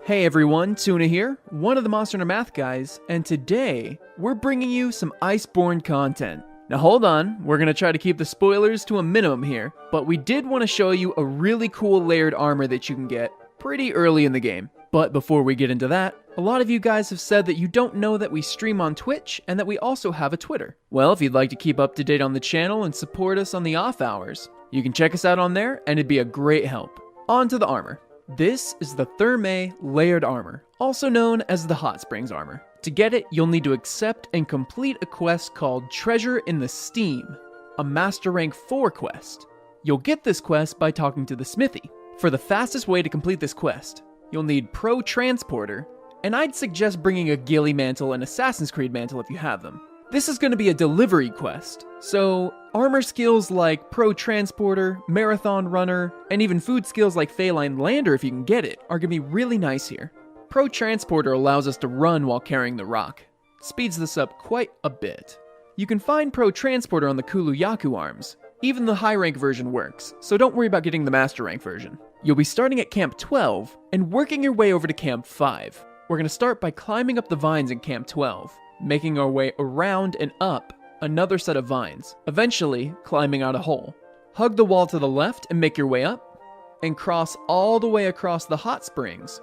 Hey everyone, Tuna here, one of the Monster Hunter Math guys, and today we're bringing you some Iceborne content. Now hold on, we're going to try to keep the spoilers to a minimum here, but we did want to show you a really cool layered armor that you can get pretty early in the game. But before we get into that, a lot of you guys have said that you don't know that we stream on Twitch and that we also have a Twitter. Well, if you'd like to keep up to date on the channel and support us on the off hours, you can check us out on there and it'd be a great help. On to the armor. This is the Thermae Layered Armor, also known as the Hot Springs Armor. To get it, you'll need to accept and complete a quest called Treasure in the Steam, a Master Rank 4 quest. You'll get this quest by talking to the smithy. For the fastest way to complete this quest, you'll need Pro Transporter, and I'd suggest bringing a Ghillie Mantle and Assassin's Creed Mantle if you have them. This is going to be a delivery quest, so armor skills like Pro Transporter, Marathon Runner, and even food skills like Feline Lander if you can get it, are going to be really nice here. Pro Transporter allows us to run while carrying the rock. Speeds this up quite a bit. You can find Pro Transporter on the Kulu-Yaku arms. Even the high rank version works, so don't worry about getting the master rank version. You'll be starting at Camp 12 and working your way over to Camp 5. We're going to start by climbing up the vines in Camp 12. Making our way around and up another set of vines, eventually climbing out a hole. Hug the wall to the left and make your way up, and cross all the way across the hot springs,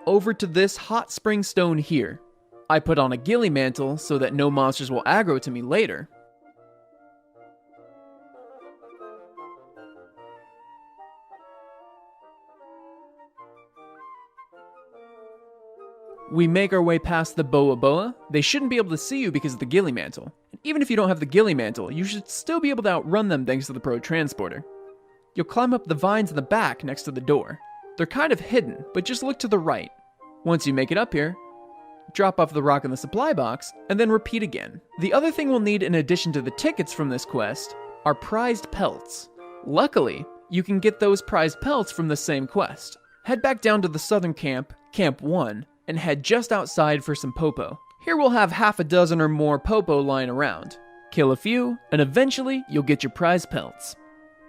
over to this hot spring stone here. I put on a Ghillie Mantle so that no monsters will aggro to me later. We make our way past the Boa Boa. They shouldn't be able to see you because of the Ghillie Mantle. And even if you don't have the Ghillie Mantle, you should still be able to outrun them thanks to the Pro Transporter. You'll climb up the vines in the back next to the door. They're kind of hidden, but just look to the right. Once you make it up here, drop off the rock in the supply box, and then repeat again. The other thing we'll need in addition to the tickets from this quest are prized pelts. Luckily, you can get those prized pelts from the same quest. Head back down to the southern camp, Camp 1, and head just outside for some popo. Here we'll have half a dozen or more popo lying around. Kill a few, and eventually you'll get your prize pelts.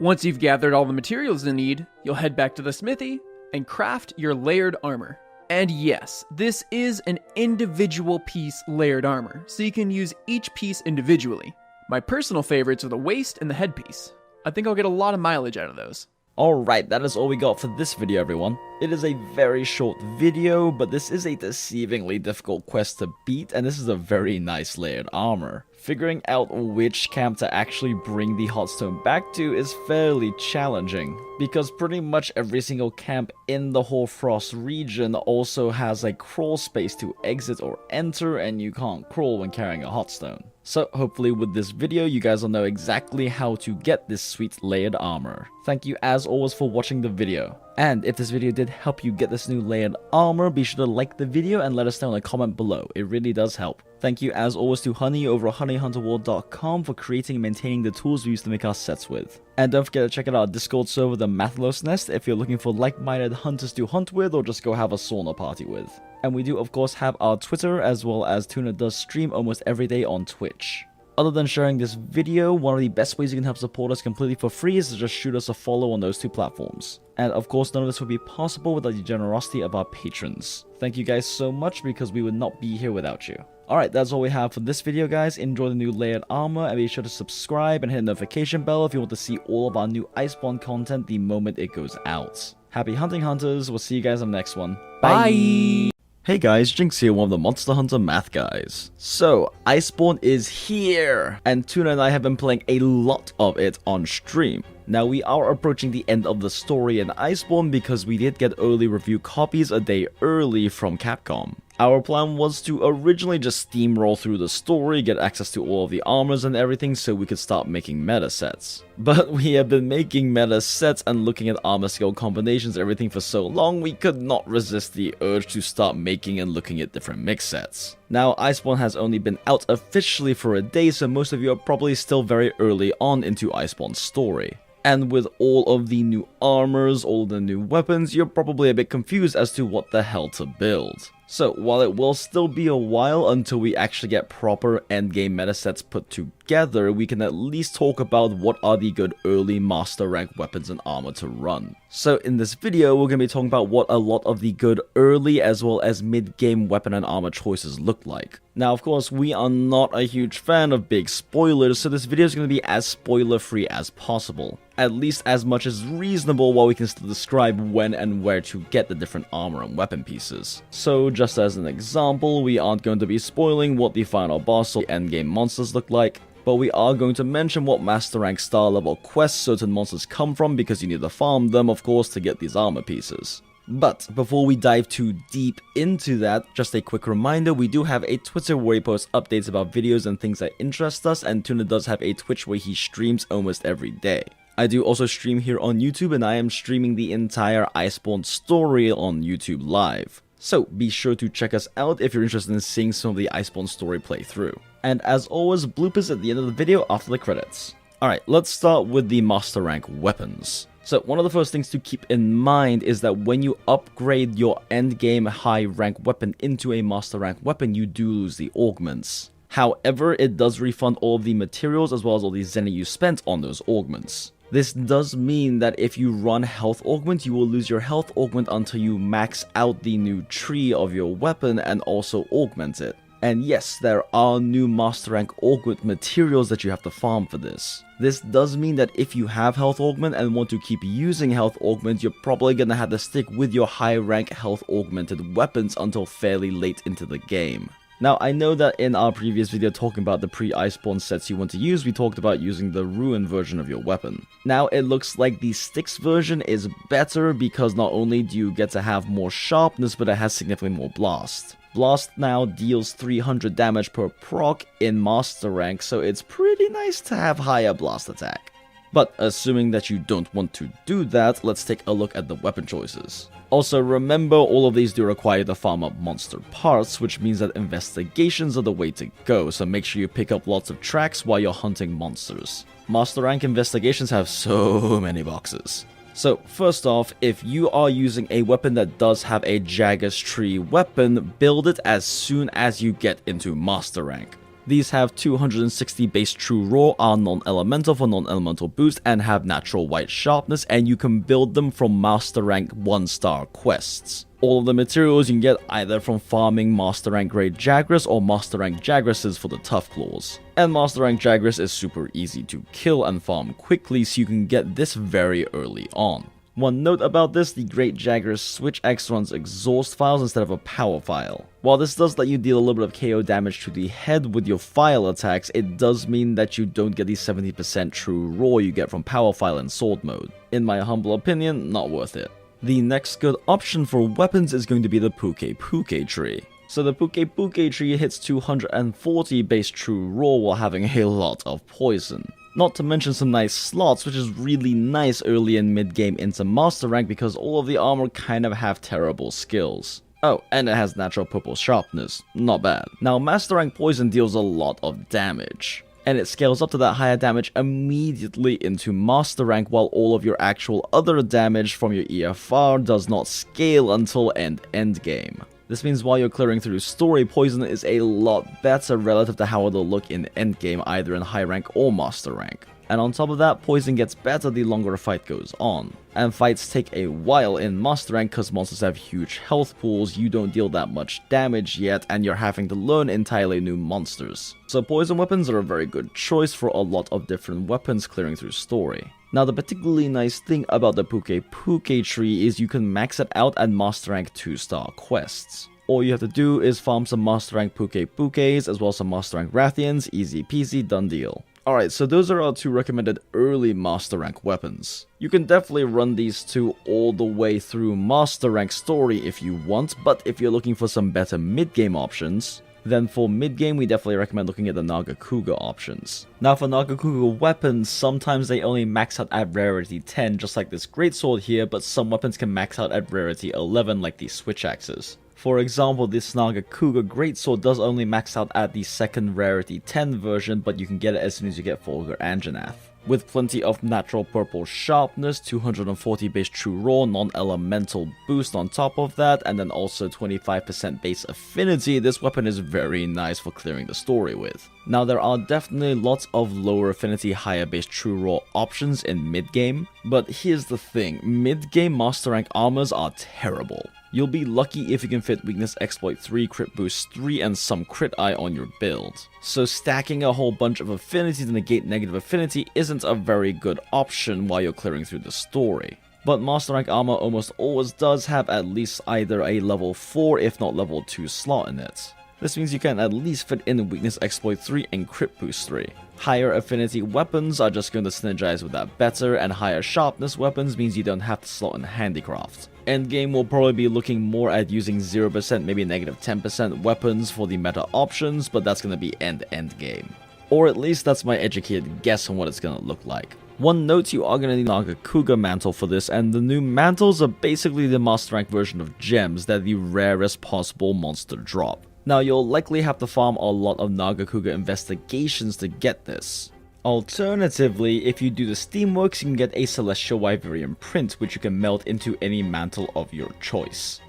Once you've gathered all the materials you need, you'll head back to the smithy and craft your layered armor. And yes, this is an individual piece layered armor, so you can use each piece individually. My personal favorites are the waist and the headpiece. I think I'll get a lot of mileage out of those. Alright, that is all we got for this video, everyone. It is a very short video, but this is a deceivingly difficult quest to beat, and this is a very nice layered armor. Figuring out which camp to actually bring the hotstone back to is fairly challenging, because pretty much every single camp in the Hoarfrost region also has a crawl space to exit or enter, and you can't crawl when carrying a hotstone. So hopefully with this video you guys will know exactly how to get this sweet layered armor. Thank you as always for watching the video. And if this video did help you get this new layered armor, be sure to like the video and let us know in a comment below. It really does help. Thank you as always to Honey over at honeyhunterworld.com for creating and maintaining the tools we use to make our sets with. And don't forget to check out our Discord server, the Mathlos Nest, if you're looking for like-minded hunters to hunt with or just go have a sauna party with. And we do of course have our Twitter, as well as Tuna does stream almost every day on Twitch. Other than sharing this video, one of the best ways you can help support us completely for free is to just shoot us a follow on those two platforms. And of course none of this would be possible without the generosity of our patrons. Thank you guys so much, because we would not be here without you. Alright, that's all we have for this video, guys. Enjoy the new layered armor, and be sure to subscribe and hit the notification bell if you want to see all of our new Iceborne content the moment it goes out. Happy hunting, hunters. We'll see you guys on the next one. Bye! Hey guys, Jinx here, one of the Monster Hunter Math guys. So, Iceborne is here, and Tuna and I have been playing a lot of it on stream. Now, we are approaching the end of the story in Iceborne because we did get early review copies a day early from Capcom. Our plan was to originally just steamroll through the story, get access to all of the armors and everything so we could start making meta sets. But we have been making meta sets and looking at armor skill combinations and everything for so long, we could not resist the urge to start making and looking at different mix sets. Now, Iceborne has only been out officially for a day, so most of you are probably still very early on into Iceborne's story. And with all of the new armors, all of the new weapons, you're probably a bit confused as to what the hell to build. So while it will still be a while until we actually get proper endgame meta sets put together, we can at least talk about what are the good early master rank weapons and armor to run. So in this video, we're going to be talking about what a lot of the good early as well as mid-game weapon and armor choices look like. Now, of course, we are not a huge fan of big spoilers, so this video is going to be as spoiler-free as possible. At least as much as reasonable, while we can still describe when and where to get the different armor and weapon pieces. So, just as an example, we aren't going to be spoiling what the final boss or endgame monsters look like, but we are going to mention what master rank star level quests certain monsters come from, because you need to farm them, of course, to get these armor pieces. But before we dive too deep into that, just a quick reminder, we do have a Twitter where we post updates about videos and things that interest us, and Tuna does have a Twitch where he streams almost every day. I do also stream here on YouTube, and I am streaming the entire Iceborne story on YouTube Live. So be sure to check us out if you're interested in seeing some of the Iceborne story playthrough. And as always, bloopers at the end of the video after the credits. Alright, let's start with the master rank weapons. So one of the first things to keep in mind is that when you upgrade your endgame high rank weapon into a master rank weapon, you do lose the augments. However, it does refund all of the materials as well as all the zenny you spent on those augments. This does mean that if you run health augment, you will lose your health augment until you max out the new tree of your weapon and also augment it. And yes, there are new master rank augment materials that you have to farm for this. This does mean that if you have health augment and want to keep using health augment, you're probably gonna have to stick with your high rank health augmented weapons until fairly late into the game. Now, I know that in our previous video talking about the pre-Iceborne sets you want to use, we talked about using the Ruin version of your weapon. Now, it looks like the Styx version is better because not only do you get to have more sharpness, but it has significantly more blast. Blast now deals 300 damage per proc in master rank, so it's pretty nice to have higher blast attack. But assuming that you don't want to do that, let's take a look at the weapon choices. Also remember, all of these do require you to farm up monster parts, which means that investigations are the way to go, so make sure you pick up lots of tracks while you're hunting monsters. Master rank investigations have so many boxes. So first off, if you are using a weapon that does have a Jagger's Tree weapon, build it as soon as you get into master rank. These have 260 base true raw, are non-elemental for non-elemental boost, and have natural white sharpness, and you can build them from master rank 1-star quests. All of the materials you can get either from farming master rank grade Jagras or master rank Jagresses for the tough claws. And master rank Jagras is super easy to kill and farm quickly, so you can get this very early on. One note about this, the Great Jagras Switch Axe runs exhaust files instead of a power file. While this does let you deal a little bit of KO damage to the head with your file attacks, it does mean that you don't get the 70% true raw you get from power file in sword mode. In my humble opinion, not worth it. The next good option for weapons is going to be the Puke tree. So the Puke tree hits 240 base true raw while having a lot of poison. Not to mention some nice slots, which is really nice early and mid-game into master rank because all of the armor kind of have terrible skills. Oh, and it has natural purple sharpness. Not bad. Now, master rank poison deals a lot of damage, and it scales up to that higher damage immediately into master rank, while all of your actual other damage from your EFR does not scale until end game. This means while you're clearing through story, poison is a lot better relative to how it'll look in endgame, either in high rank or master rank. And on top of that, poison gets better the longer a fight goes on. And fights take a while in master rank because monsters have huge health pools, you don't deal that much damage yet, and you're having to learn entirely new monsters. So poison weapons are a very good choice for a lot of different weapons clearing through story. Now, the particularly nice thing about the Puke tree is you can max it out at master rank 2-star quests. All you have to do is farm some master rank Pukes as well as some master rank Rathians, easy peasy, done deal. Alright, so those are our two recommended early master rank weapons. You can definitely run these two all the way through master rank story if you want, but if you're looking for some better mid-game options, then for mid-game, we definitely recommend looking at the Nagakuga options. Now for Nagakuga weapons, sometimes they only max out at rarity 10, just like this greatsword here, but some weapons can max out at rarity 11, like these switch axes. For example, this Nagakuga greatsword does only max out at the second rarity 10 version, but you can get it as soon as you get Fulgur Anjanath. with plenty of natural purple sharpness, 240 base true raw, non-elemental boost on top of that, and then also 25% base affinity. This weapon is very nice for clearing the story with. Now there are definitely lots of lower affinity, higher base true raw options in mid-game, but here's the thing, mid-game master rank armors are terrible. You'll be lucky if you can fit weakness exploit 3, crit boost 3, and some crit eye on your build. So stacking a whole bunch of affinity to negate negative affinity isn't a very good option while you're clearing through the story. But master rank armor almost always does have at least either a level 4 if not level 2 slot in it. This means you can at least fit in weakness exploit 3 and crit boost 3. Higher affinity weapons are just going to synergize with that better, and higher sharpness weapons means you don't have to slot in handicraft. Endgame will probably be looking more at using 0%, maybe negative 10% weapons for the meta options, but that's going to be endgame. Or at least that's my educated guess on what it's going to look like. One note, you are going to need Nagakuga mantle for this, and the new mantles are basically the master rank version of gems that the rarest possible monster drop. Now you'll likely have to farm a lot of Nagakuga investigations to get this. Alternatively, if you do the Steamworks, you can get a Celestial Wyverian print, which you can melt into any mantle of your choice.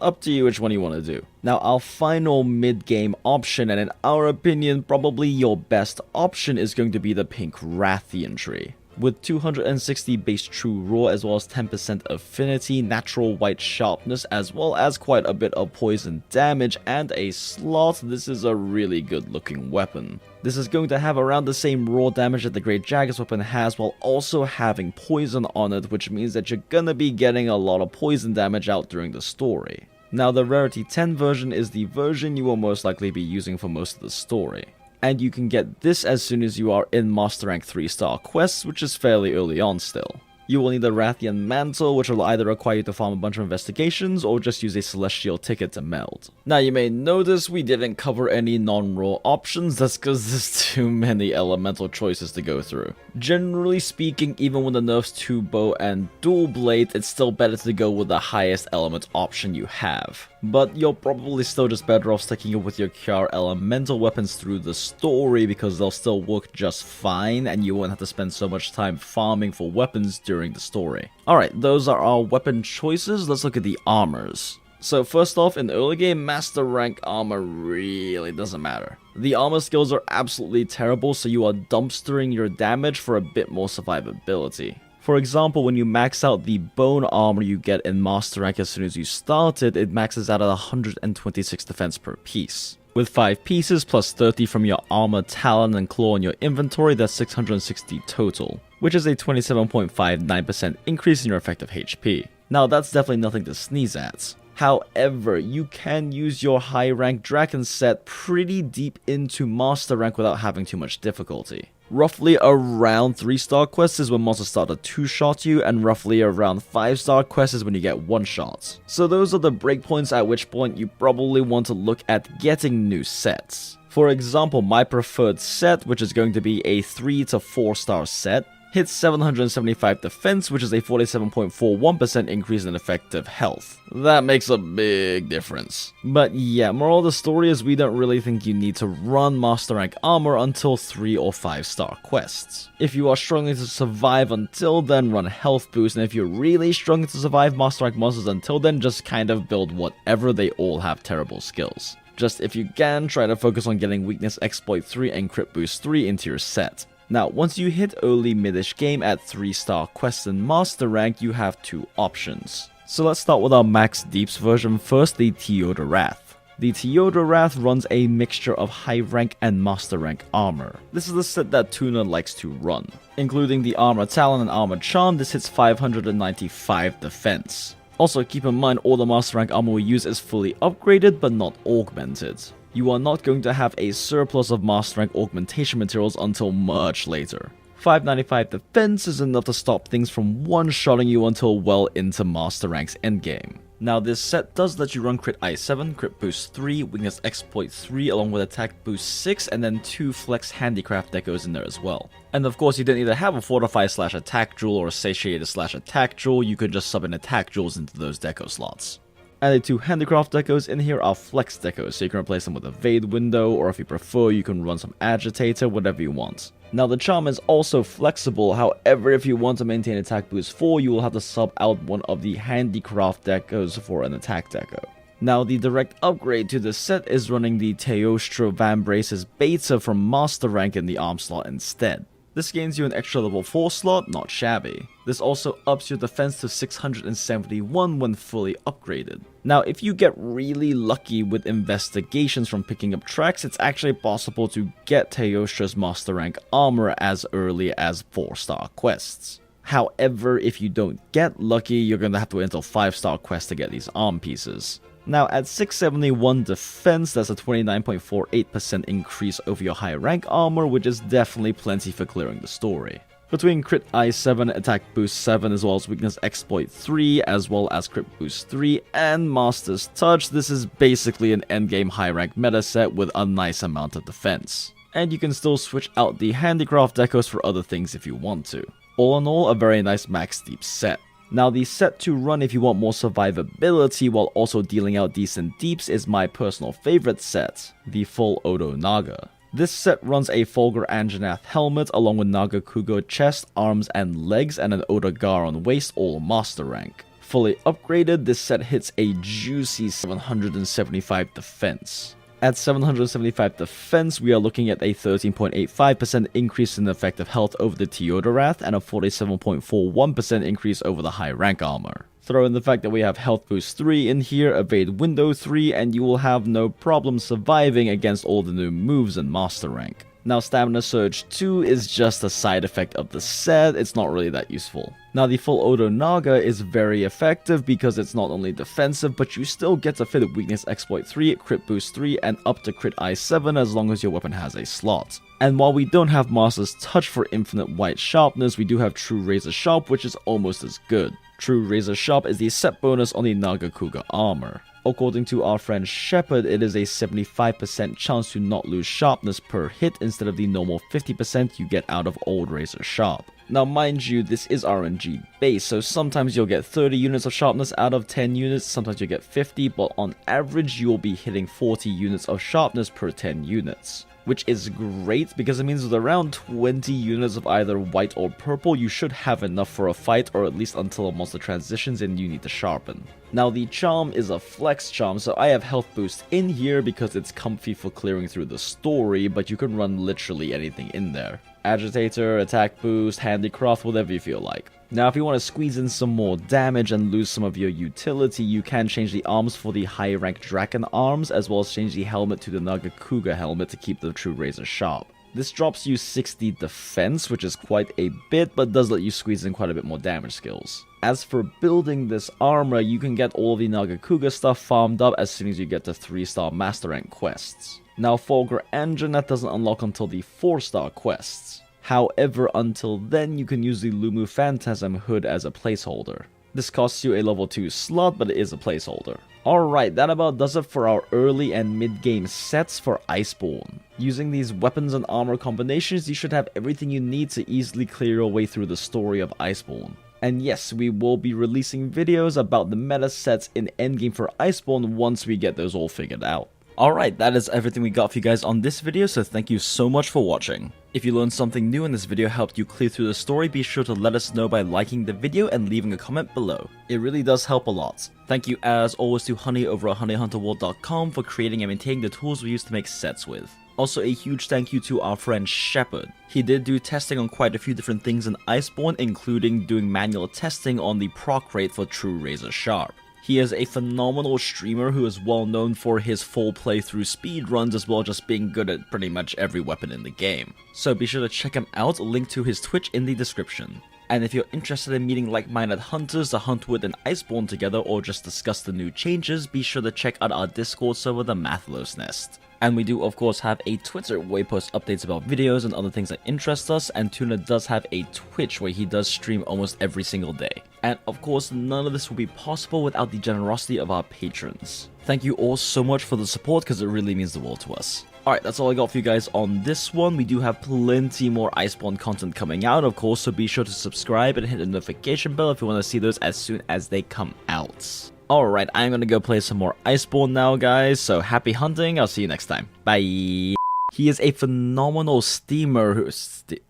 Up to you which one you want to do. Now our final mid-game option, and in our opinion probably your best option, is going to be the pink Rathian tree. With 260 base true raw as well as 10% affinity, natural white sharpness, as well as quite a bit of poison damage and a slot, this is a really good looking weapon. This is going to have around the same raw damage that the Great Jagus weapon has, while also having poison on it, which means that you're gonna be getting a lot of poison damage out during the story. Now the rarity 10 version is the version you will most likely be using for most of the story. And you can get this as soon as you are in Master Rank 3-star quests, which is fairly early on still. You will need a Rathian mantle, which will either require you to farm a bunch of investigations, or just use a celestial ticket to meld. Now you may notice we didn't cover any non-raw options, that's because there's too many elemental choices to go through. Generally speaking, even with the nerfs to bow and dual blade, it's still better to go with the highest element option you have. But you're probably still just better off sticking with your Kiar elemental weapons through the story, because they'll still work just fine and you won't have to spend so much time farming for weapons during the story. Alright, those are our weapon choices. Let's look at the armors. So first off, in early game, master rank armor really doesn't matter. The armor skills are absolutely terrible, so you are dumpstering your damage for a bit more survivability. For example, when you max out the bone armor you get in master rank as soon as you start it, it maxes out at 126 defense per piece. With 5 pieces plus 30 from your armor, talon, and claw in your inventory, that's 660 total, which is a 27.59% increase in your effective HP. Now that's definitely nothing to sneeze at. However, you can use your high rank dragon set pretty deep into master rank without having too much difficulty. Roughly around 3-star quests is when monsters start to 2-shot you, and roughly around 5-star quests is when you get 1-shots. So those are the breakpoints at which point you probably want to look at getting new sets. For example, my preferred set, which is going to be a 3 to 4-star set, hits 775 defense, which is a 47.41% increase in effective health. That makes a big difference. But yeah, moral of the story is we don't really think you need to run master rank armor until 3 or 5-star quests. If you are struggling to survive until then, run health boost, and if you're really struggling to survive master rank monsters until then, just kind of build whatever. They all have terrible skills. Just if you can, try to focus on getting weakness exploit 3 and crit boost 3 into your set. Now, once you hit early midish game at 3-star quests and master rank, you have 2 options. So let's start with our max deeps version first, the Teodorath. The Teodorath runs a mixture of high rank and master rank armor. This is the set that Tuna likes to run. Including the armor talon and armor charm, this hits 595 defense. Also keep in mind all the master rank armor we use is fully upgraded but not augmented. You are not going to have a surplus of master rank augmentation materials until much later. 595 defense is enough to stop things from one-shotting you until well into master rank's endgame. Now this set does let you run crit I7, crit boost 3, weakness exploit 3 along with attack boost 6, and then 2 flex handicraft decos in there as well. And of course you didn't either have a fortify/attack jewel or a satiated/attack jewel, you could just sub in attack jewels into those deco slots. And the 2 handicraft decos in here are flex decos, so you can replace them with a Vade window, or if you prefer, you can run some agitator, whatever you want. Now the charm is also flexible, however if you want to maintain attack boost 4, you will have to sub out one of the handicraft decos for an attack deco. Now the direct upgrade to this set is running the Teostra Vambrace's beta from master rank in the arm slot instead. This gains you an extra level 4 slot, not shabby. This also ups your defense to 671 when fully upgraded. Now if you get really lucky with investigations from picking up tracks, it's actually possible to get Teostra's master rank armor as early as 4-star quests. However, if you don't get lucky, you're gonna have to wait until 5-star quests to get these arm pieces. Now at 671 defense, that's a 29.48% increase over your high rank armor, which is definitely plenty for clearing the story. Between crit I7, attack boost 7, as well as weakness exploit 3, as well as crit boost 3, and master's touch, this is basically an endgame high rank meta set with a nice amount of defense. And you can still switch out the handicraft decos for other things if you want to. All in all, a very nice max deep set. Now the set to run if you want more survivability while also dealing out decent deeps is my personal favorite set, the full Odo Naga. This set runs a Fulgur Anjanath helmet along with Naga Kugo chest, arms and legs, and an Oda Garon waist, all master rank. Fully upgraded, this set hits a juicy 775 defense. At 775 defense, we are looking at a 13.85% increase in effective health over the Teodorath and a 47.41% increase over the high rank armor. Throw in the fact that we have health boost 3 in here, evade window 3, and you will have no problem surviving against all the new moves in master rank. Now Stamina Surge 2 is just a side effect of the set, it's not really that useful. Now the full Odo Naga is very effective because it's not only defensive, but you still get to fit Weakness Exploit 3, Crit Boost 3, and up to Crit I7 as long as your weapon has a slot. And while we don't have Master's Touch for infinite white sharpness, we do have True Razor Sharp, which is almost as good. True Razor Sharp is the set bonus on the Naga Kuga armor. According to our friend Shepard, it is a 75% chance to not lose sharpness per hit instead of the normal 50% you get out of old Razor Sharp. Now mind you, this is RNG based, so sometimes you'll get 30 units of sharpness out of 10 units, sometimes you'll get 50, but on average you'll be hitting 40 units of sharpness per 10 units. Which is great because it means with around 20 units of either white or purple, you should have enough for a fight, or at least until a monster transitions and you need to sharpen. Now the charm is a flex charm, so I have health boost in here because it's comfy for clearing through the story, but you can run literally anything in there. Agitator, attack boost, handicraft, whatever you feel like. Now if you want to squeeze in some more damage and lose some of your utility, you can change the arms for the high rank Draken arms, as well as change the helmet to the Naga Kuga helmet to keep the True Razor sharp. This drops you 60 defense, which is quite a bit, but does let you squeeze in quite a bit more damage skills. As for building this armor, you can get all the Naga Kuga stuff farmed up as soon as you get to 3-star Master Rank quests. Now Fulgur Anjanath doesn't unlock until the 4-star quests. However, until then, you can use the Lumu Phantasm hood as a placeholder. This costs you a level 2 slot, but it is a placeholder. Alright, that about does it for our early and mid-game sets for Iceborne. Using these weapons and armor combinations, you should have everything you need to easily clear your way through the story of Iceborne. And yes, we will be releasing videos about the meta sets in endgame for Iceborne once we get those all figured out. Alright, that is everything we got for you guys on this video, so thank you so much for watching. If you learned something new and this video helped you clear through the story, be sure to let us know by liking the video and leaving a comment below. It really does help a lot. Thank you as always to Honey over at honeyhunterworld.com for creating and maintaining the tools we use to make sets with. Also a huge thank you to our friend Shepard. He did do testing on quite a few different things in Iceborne, including doing manual testing on the proc rate for True Razor Sharp. He is a phenomenal streamer who is well known for his full playthrough speedruns as well as just being good at pretty much every weapon in the game. So be sure to check him out, link to his Twitch in the description. And if you're interested in meeting like-minded hunters to hunt with an Iceborne together or just discuss the new changes, be sure to check out our Discord server, the Mathlos Nest. And we do of course have a Twitter where we post updates about videos and other things that interest us, and Tuna does have a Twitch where he does stream almost every single day. And of course, none of this would be possible without the generosity of our patrons. Thank you all so much for the support because it really means the world to us. Alright, that's all I got for you guys on this one. We do have plenty more Iceborne content coming out, of course, so be sure to subscribe and hit the notification bell if you want to see those as soon as they come out. Alright, I'm gonna go play some more Iceborne now, guys, so happy hunting, I'll see you next time. Bye! He is a phenomenal steamer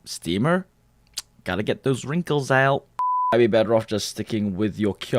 steamer? Gotta get those wrinkles out. I'd be better off just sticking with your cure.